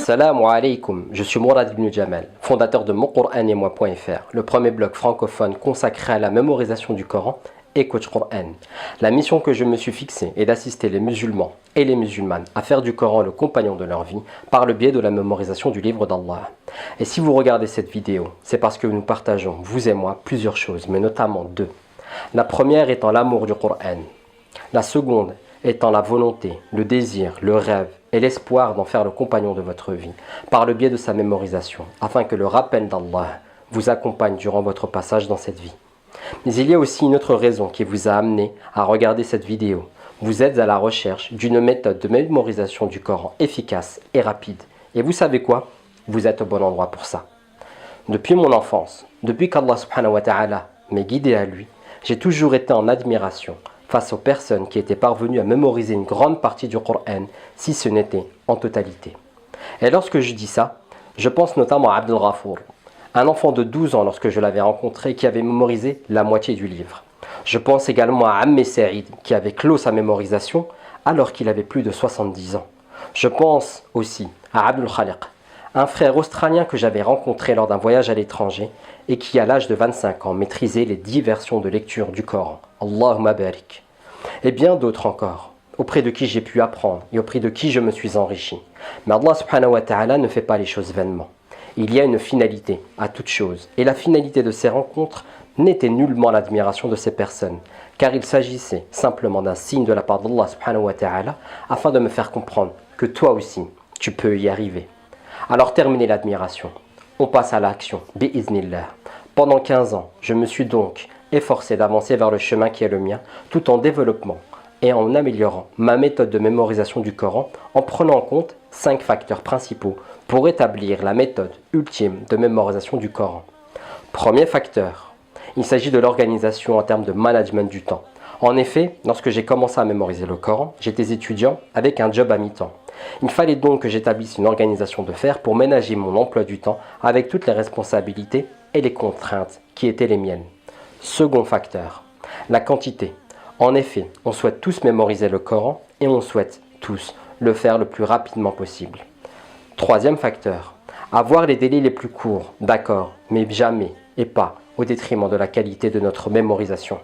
Assalamu alaikum, je suis Mourad ibn Jamal, fondateur de moncouranemoi.fr, le premier blog francophone consacré à la mémorisation du Coran et coach Coran. La mission que je me suis fixée est d'assister les musulmans et les musulmanes à faire du Coran le compagnon de leur vie par le biais de la mémorisation du livre d'Allah. Et si vous regardez cette vidéo, c'est parce que nous partageons, vous et moi, plusieurs choses, mais notamment deux. La première étant l'amour du Coran. La seconde étant la volonté, le désir, le rêve et l'espoir d'en faire le compagnon de votre vie, par le biais de sa mémorisation, afin que le rappel d'Allah vous accompagne durant votre passage dans cette vie. Mais il y a aussi une autre raison qui vous a amené à regarder cette vidéo. Vous êtes à la recherche d'une méthode de mémorisation du Coran efficace et rapide. Et vous savez quoi? Vous êtes au bon endroit pour ça. Depuis mon enfance, depuis qu'Allah subhanahu wa ta'ala m'est guidé à lui, j'ai toujours été en admiration face aux personnes qui étaient parvenues à mémoriser une grande partie du Coran, si ce n'était en totalité. Et lorsque je dis ça, je pense notamment à Abdel Ghafour, un enfant de 12 ans lorsque je l'avais rencontré qui avait mémorisé la moitié du livre. Je pense également à Ammé Saïd qui avait clos sa mémorisation alors qu'il avait plus de 70 ans. Je pense aussi à Abdul Khaliq, un frère australien que j'avais rencontré lors d'un voyage à l'étranger et qui à l'âge de 25 ans maîtrisait les 10 versions de lecture du Coran. Allahumma barik. Et bien d'autres encore, auprès de qui j'ai pu apprendre et auprès de qui je me suis enrichi. Mais Allah subhanahu wa ta'ala ne fait pas les choses vainement. Il y a une finalité à toute chose, et la finalité de ces rencontres n'était nullement l'admiration de ces personnes, car il s'agissait simplement d'un signe de la part d'Allah subhanahu wa ta'ala, afin de me faire comprendre que toi aussi, tu peux y arriver. Alors terminez l'admiration, on passe à l'action, bi'iznillah. Pendant 15 ans, je me suis donc efforcé d'avancer vers le chemin qui est le mien, tout en développant et en améliorant ma méthode de mémorisation du Coran, en prenant en compte 5 facteurs principaux pour établir la méthode ultime de mémorisation du Coran. Premier facteur, il s'agit de l'organisation en termes de management du temps. En effet, lorsque j'ai commencé à mémoriser le Coran, j'étais étudiant avec un job à mi-temps. Il fallait donc que j'établisse une organisation de faire pour ménager mon emploi du temps avec toutes les responsabilités et les contraintes qui étaient les miennes. Second facteur, la quantité. En effet, on souhaite tous mémoriser le Coran et on souhaite tous le faire le plus rapidement possible. Troisième facteur, avoir les délais les plus courts, d'accord, mais jamais et pas au détriment de la qualité de notre mémorisation.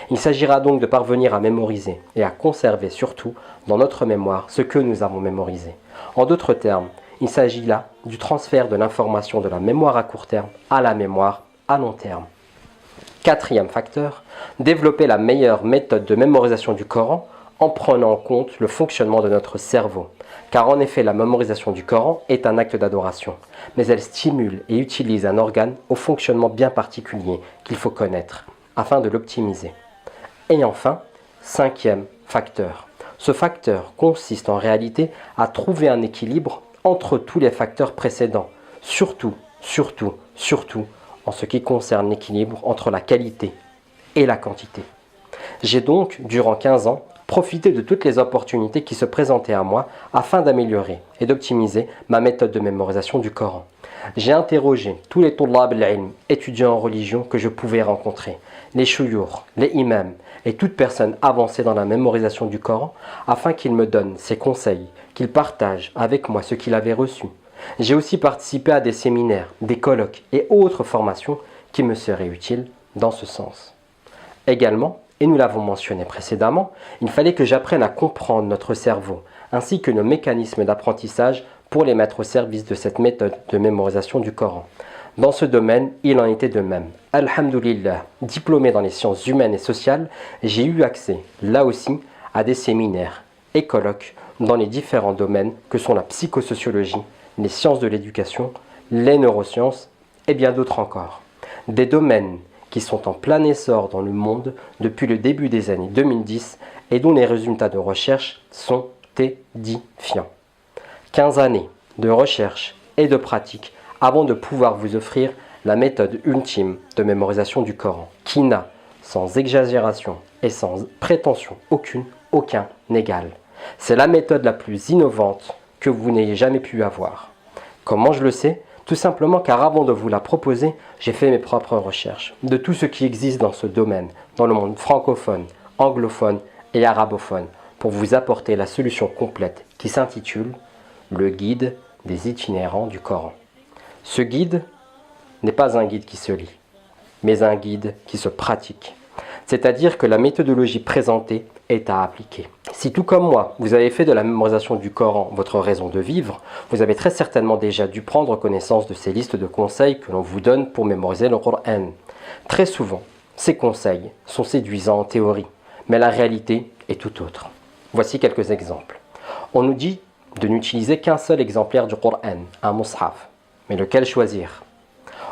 Il s'agira donc de parvenir à mémoriser et à conserver surtout dans notre mémoire ce que nous avons mémorisé. En d'autres termes, il s'agit là du transfert de l'information de la mémoire à court terme à la mémoire à long terme. Quatrième facteur, développer la meilleure méthode de mémorisation du Coran en prenant en compte le fonctionnement de notre cerveau. Car en effet, la mémorisation du Coran est un acte d'adoration, mais elle stimule et utilise un organe au fonctionnement bien particulier qu'il faut connaître, afin de l'optimiser. Et enfin, cinquième facteur. Ce facteur consiste en réalité à trouver un équilibre entre tous les facteurs précédents, surtout en ce qui concerne l'équilibre entre la qualité et la quantité. J'ai donc, durant 15 ans, profité de toutes les opportunités qui se présentaient à moi afin d'améliorer et d'optimiser ma méthode de mémorisation du Coran. J'ai interrogé tous les tullab al-ilm, étudiants en religion que je pouvais rencontrer, les shuyukh, les imams et toute personne avancée dans la mémorisation du Coran afin qu'ils me donnent ses conseils, qu'ils partagent avec moi ce qu'il avait reçu. J'ai aussi participé à des séminaires, des colloques et autres formations qui me seraient utiles dans ce sens. Également, et nous l'avons mentionné précédemment, il fallait que j'apprenne à comprendre notre cerveau, ainsi que nos mécanismes d'apprentissage pour les mettre au service de cette méthode de mémorisation du Coran. Dans ce domaine, il en était de même. Alhamdulillah, diplômé dans les sciences humaines et sociales, j'ai eu accès, là aussi, à des séminaires et colloques dans les différents domaines que sont la psychosociologie, les sciences de l'éducation, les neurosciences et bien d'autres encore. Des domaines qui sont en plein essor dans le monde depuis le début des années 2010 et dont les résultats de recherche sont édifiants. 15 années de recherche et de pratique avant de pouvoir vous offrir la méthode ultime de mémorisation du Coran, qui n'a, sans exagération et sans prétention aucun égal. C'est la méthode la plus innovante que vous n'ayez jamais pu avoir. Comment je le sais? Tout simplement car avant de vous la proposer, j'ai fait mes propres recherches de tout ce qui existe dans ce domaine, dans le monde francophone, anglophone et arabophone, pour vous apporter la solution complète qui s'intitule « Le guide des itinérants du Coran. Ce guide n'est pas un guide qui se lit, mais un guide qui se pratique. C'est-à-dire que la méthodologie présentée est à appliquer. Si tout comme moi, vous avez fait de la mémorisation du Coran votre raison de vivre, vous avez très certainement déjà dû prendre connaissance de ces listes de conseils que l'on vous donne pour mémoriser le Coran. Très souvent, ces conseils sont séduisants en théorie, mais la réalité est tout autre. Voici quelques exemples. On nous dit de n'utiliser qu'un seul exemplaire du Coran, un mushaf. Mais lequel choisir?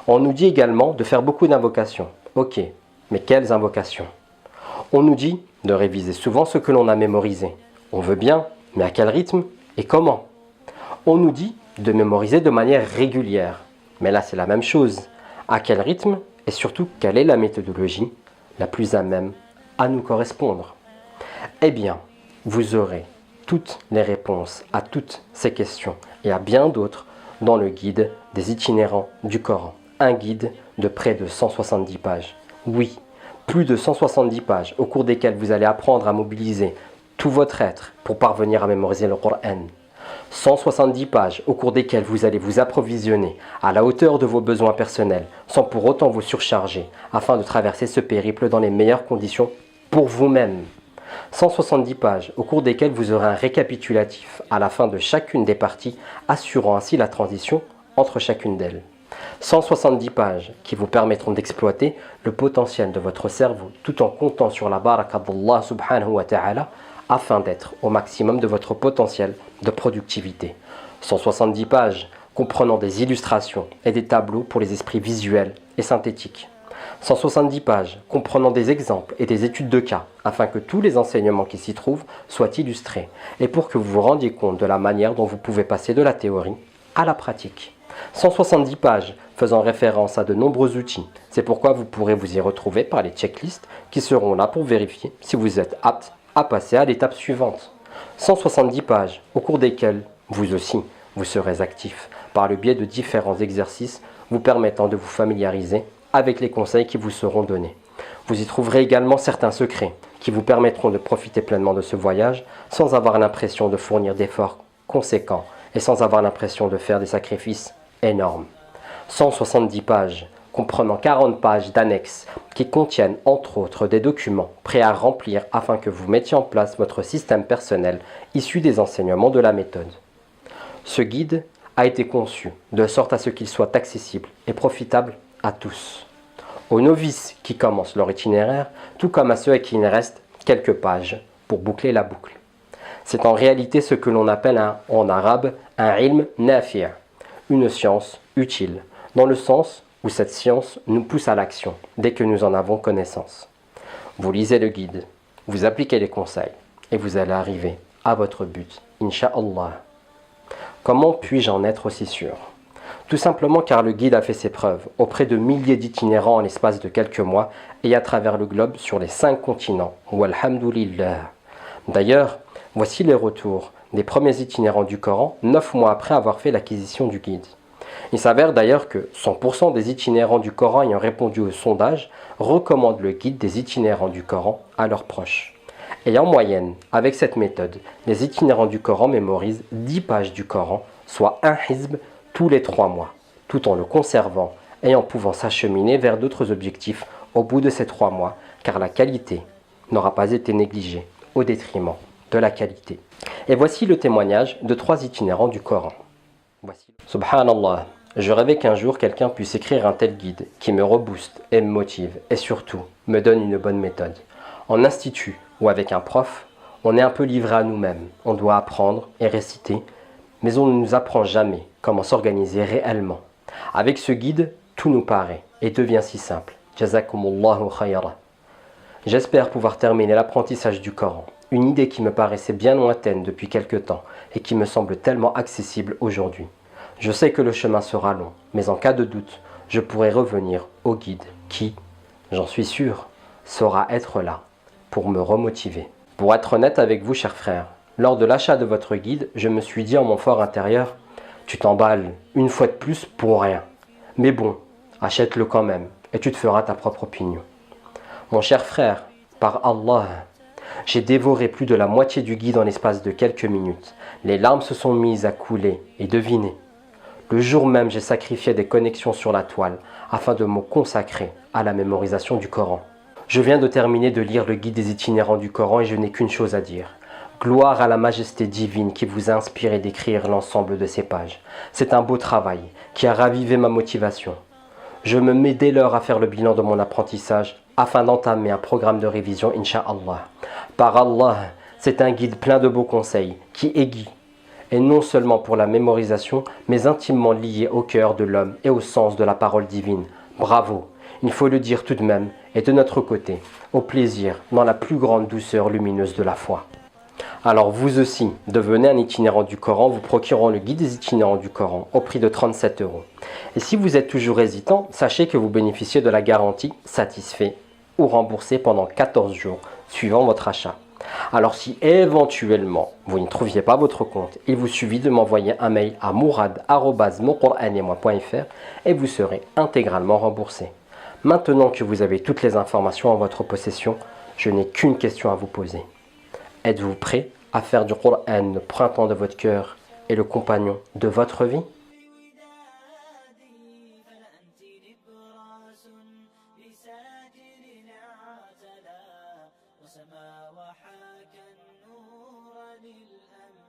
On nous dit également de faire beaucoup d'invocations. Ok, mais quelles invocations? On nous dit de réviser souvent ce que l'on a mémorisé. On veut bien, mais à quel rythme et comment? On nous dit de mémoriser de manière régulière. Mais là, c'est la même chose. À quel rythme et surtout, quelle est la méthodologie la plus à même à nous correspondre? Eh bien, vous aurez toutes les réponses à toutes ces questions et à bien d'autres dans le guide des itinérants du Coran. Un guide de près de 170 pages. Oui, plus de 170 pages au cours desquelles vous allez apprendre à mobiliser tout votre être pour parvenir à mémoriser le Coran. 170 pages au cours desquelles vous allez vous approvisionner à la hauteur de vos besoins personnels sans pour autant vous surcharger afin de traverser ce périple dans les meilleures conditions pour vous-même. 170 pages au cours desquelles vous aurez un récapitulatif à la fin de chacune des parties, assurant ainsi la transition entre chacune d'elles. 170 pages qui vous permettront d'exploiter le potentiel de votre cerveau tout en comptant sur la baraka d'Allah subhanahu wa ta'ala afin d'être au maximum de votre potentiel de productivité. 170 pages comprenant des illustrations et des tableaux pour les esprits visuels et synthétiques. 170 pages comprenant des exemples et des études de cas afin que tous les enseignements qui s'y trouvent soient illustrés et pour que vous vous rendiez compte de la manière dont vous pouvez passer de la théorie à la pratique. 170 pages faisant référence à de nombreux outils. C'est pourquoi vous pourrez vous y retrouver par les checklists qui seront là pour vérifier si vous êtes apte à passer à l'étape suivante. 170 pages au cours desquelles vous aussi vous serez actif par le biais de différents exercices vous permettant de vous familiariser avec les conseils qui vous seront donnés. Vous y trouverez également certains secrets qui vous permettront de profiter pleinement de ce voyage sans avoir l'impression de fournir d'efforts conséquents et sans avoir l'impression de faire des sacrifices énormes. 170 pages, comprenant 40 pages d'annexes qui contiennent entre autres des documents prêts à remplir afin que vous mettiez en place votre système personnel issu des enseignements de la méthode. Ce guide a été conçu de sorte à ce qu'il soit accessible et profitable à tous. Aux novices qui commencent leur itinéraire, tout comme à ceux à qui il reste quelques pages pour boucler la boucle. C'est en réalité ce que l'on appelle en arabe un ilm nafi', une science utile, dans le sens où cette science nous pousse à l'action dès que nous en avons connaissance. Vous lisez le guide, vous appliquez les conseils et vous allez arriver à votre but, Inch'Allah. Comment puis-je en être aussi sûr? Tout simplement car le guide a fait ses preuves auprès de milliers d'itinérants en l'espace de quelques mois et à travers le globe sur les 5 continents. Walhamdulillah. D'ailleurs, voici les retours des premiers itinérants du Coran 9 mois après avoir fait l'acquisition du guide. Il s'avère d'ailleurs que 100% des itinérants du Coran ayant répondu au sondage recommandent le guide des itinérants du Coran à leurs proches. Et en moyenne, avec cette méthode, les itinérants du Coran mémorisent 10 pages du Coran, soit un hizb tous les 3 mois, tout en le conservant et en pouvant s'acheminer vers d'autres objectifs au bout de ces 3 mois, car la qualité n'aura pas été négligée au détriment de la qualité. Et voici le témoignage de 3 itinérants du Coran. Voici. Subhanallah, je rêvais qu'un jour quelqu'un puisse écrire un tel guide qui me rebooste et me motive et surtout me donne une bonne méthode. En institut ou avec un prof, on est un peu livré à nous-mêmes. On doit apprendre et réciter, mais on ne nous apprend jamais comment s'organiser réellement. Avec ce guide, tout nous paraît et devient si simple. Jazakumullahu khayra. J'espère pouvoir terminer l'apprentissage du Coran, une idée qui me paraissait bien lointaine depuis quelque temps et qui me semble tellement accessible aujourd'hui. Je sais que le chemin sera long, mais en cas de doute, je pourrai revenir au guide qui, j'en suis sûr, saura être là pour me remotiver. Pour être honnête avec vous, chers frères, lors de l'achat de votre guide, je me suis dit en mon fort intérieur, tu t'emballes une fois de plus pour rien. Mais bon, achète-le quand même et tu te feras ta propre opinion. Mon cher frère, par Allah, j'ai dévoré plus de la moitié du guide en l'espace de quelques minutes. Les larmes se sont mises à couler et devinez, Le jour même, j'ai sacrifié des connexions sur la toile afin de me consacrer à la mémorisation du Coran. Je viens de terminer de lire le guide des itinérants du Coran et je n'ai qu'une chose à dire. Gloire à la majesté divine qui vous a inspiré d'écrire l'ensemble de ces pages. C'est un beau travail qui a ravivé ma motivation. Je me mets dès lors à faire le bilan de mon apprentissage afin d'entamer un programme de révision, Inch'Allah. Par Allah, c'est un guide plein de beaux conseils qui aiguille, et non seulement pour la mémorisation, mais intimement lié au cœur de l'homme et au sens de la parole divine. Bravo, il faut le dire tout de même, et de notre côté, au plaisir dans la plus grande douceur lumineuse de la foi. Alors vous aussi, devenez un itinérant du Coran, vous procurant le guide des itinérants du Coran au prix de 37 €. Et si vous êtes toujours hésitant, sachez que vous bénéficiez de la garantie satisfait ou remboursé pendant 14 jours, suivant votre achat. Alors si éventuellement vous ne trouviez pas votre compte, il vous suffit de m'envoyer un mail à mourad@monqouranetmoi.fr et vous serez intégralement remboursé. Maintenant que vous avez toutes les informations en votre possession, je n'ai qu'une question à vous poser. Êtes-vous prêt à faire du Coran le printemps de votre cœur et le compagnon de votre vie? وسما وحاك النور للأمل